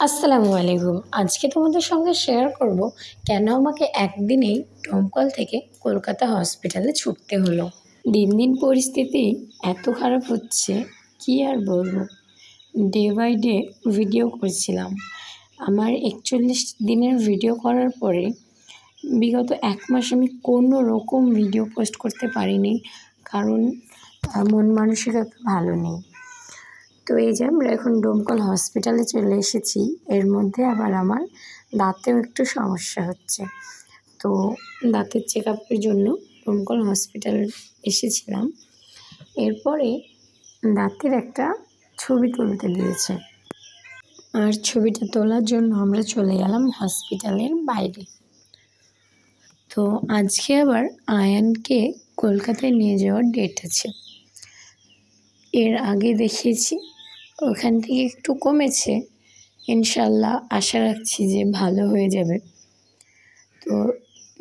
আসসালামু আলাইকুম। আজকে তোমাদের সঙ্গে শেয়ার করব কেন আমাকে একদিনেই দমকল থেকে কলকাতা হসপিটালে ছুটতে হলো। দিন দিন পরিস্থিতি এত খারাপ হচ্ছে, কি আর বলবো। ডে বাই ডে ভিডিও করছিলাম। আমার 41 দিনের ভিডিও করার পরে বিগত 1 মাস আমি কোনো রকম ভিডিও পোস্ট করতে পারিনি, কারণ মন মানসিকতা ভালো নেই। তো এই যে আমরা এখন ডোমকল হসপিটালে চলে এসেছি। এর মধ্যে আবার আমার দাঁতেও একটু সমস্যা হচ্ছে। তো দাঁতের চেকআপের জন্য ডোমকল হসপিটাল এসেছিলাম। এরপরে দাঁতের একটা ছবি তুলতে দিয়েছে, আর ছবিটা তোলার জন্য আমরা চলে গেলাম হসপিটালের বাইরে। তো আজকে আবার আয়ানকে কলকাতায় নিয়ে যাওয়ার ডেট আছে। এর আগে দেখিয়েছি, ওখান থেকে একটু কমেছে। ইনশাল্লাহ আশা রাখছি যে ভালো হয়ে যাবে। তো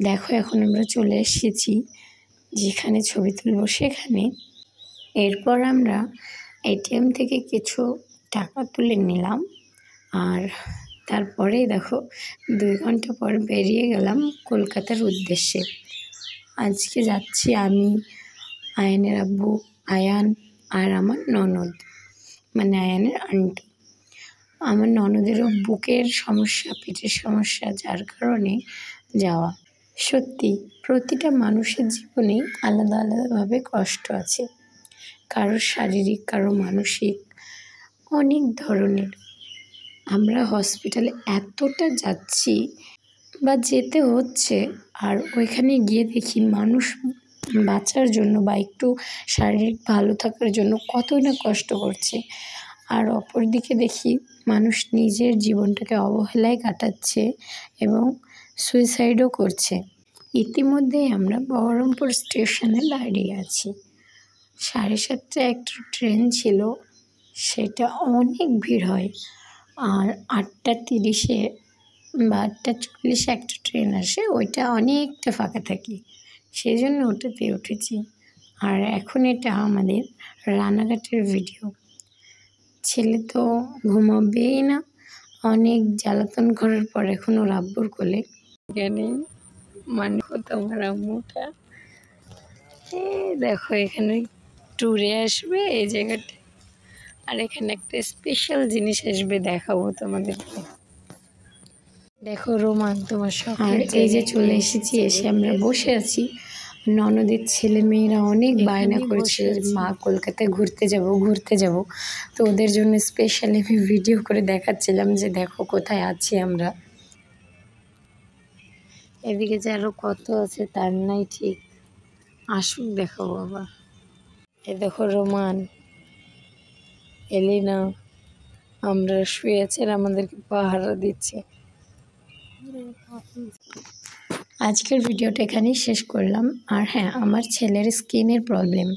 দেখো, এখন আমরা চলে এসেছি যেখানে ছবি তুলব সেখানে। এরপর আমরা এটিএম থেকে কিছু টাকা তুলে নিলাম, আর তারপরে দেখো 2 ঘন্টা পর বেরিয়ে গেলাম কলকাতার উদ্দেশ্যে। আজকে যাচ্ছি আমি, আয়ানের আব্বু, আয়ান আর আমার ননদ, মানে আয়ানের আন্টি। আমার ননদেরও বুকের সমস্যা, পেটের সমস্যা, যার কারণে যাওয়া। সত্যি প্রতিটা মানুষের জীবনেই আলাদা আলাদাভাবে কষ্ট আছে, কারো শারীরিক, কারো মানসিক, অনেক ধরনের। আমরা হসপিটালে এতটা যাচ্ছি বা যেতে হচ্ছে, আর ওইখানে গিয়ে দেখি মানুষ বাঁচার জন্য বা একটু শারীরিক ভালো থাকার জন্য কতই না কষ্ট করছে। আর অপরদিকে দেখি মানুষ নিজের জীবনটাকে অবহেলায় কাটাচ্ছে এবং সুইসাইডও করছে। ইতিমধ্যেই আমরা বহরমপুর স্টেশনে দাঁড়িয়ে আছি। 7:30টায় একটা ট্রেন ছিল, সেটা অনেক ভিড় হয়। আর 8:30-এ বা 8:40-এ একটা ট্রেন আসে, ওইটা অনেকটা ফাঁকা থাকে, সেই জন্য ওটাতে উঠেছি। আর এখন এটা আমাদের রানাঘাটের ভিডিও। ছেলে তো ঘুমাবেই না, অনেক জ্বালাতন করার পর এখন ওর আব্বুর কোলে। এখানে মানে তোমার আম্মুটা দেখো, এখানে ট্যুরে আসবে এই জায়গাটা, আর এখানে একটা স্পেশাল জিনিস আসবে, দেখাবো তোমাদেরকে। দেখো রোমান তোমার সব। আর এই যে চলে এসেছি, এসে আমরা বসে আছি। ননদের ছেলে মেয়েরা অনেক বায়না করছে, মা কলকাতায় ঘুরতে যাব। তো ওদের জন্য স্পেশালি আমি ভিডিও করে দেখাচ্ছিলাম যে দেখো কোথায় আছি আমরা। এদিকে যে আরো কত আছে তার নাই ঠিক, আসুক দেখাবো আবার। এ দেখো রোমান, এলিনা, আমরা শুয়ে আছি আর আমাদেরকে পাহারা দিচ্ছে। আজকের ভিডিওটা এখানেই শেষ করলাম। আর হ্যাঁ, আমার ছেলের স্কিনের প্রবলেম।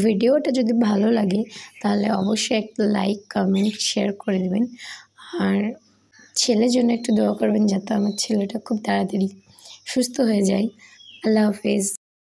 ভিডিওটা যদি ভালো লাগে তাহলে অবশ্যই একটা লাইক, কমেন্ট, শেয়ার করে দেবেন। আর ছেলের জন্য একটু দোয়া করবেন যাতে আমার ছেলেটা খুব তাড়াতাড়ি সুস্থ হয়ে যায়। আল্লাহ হাফেজ।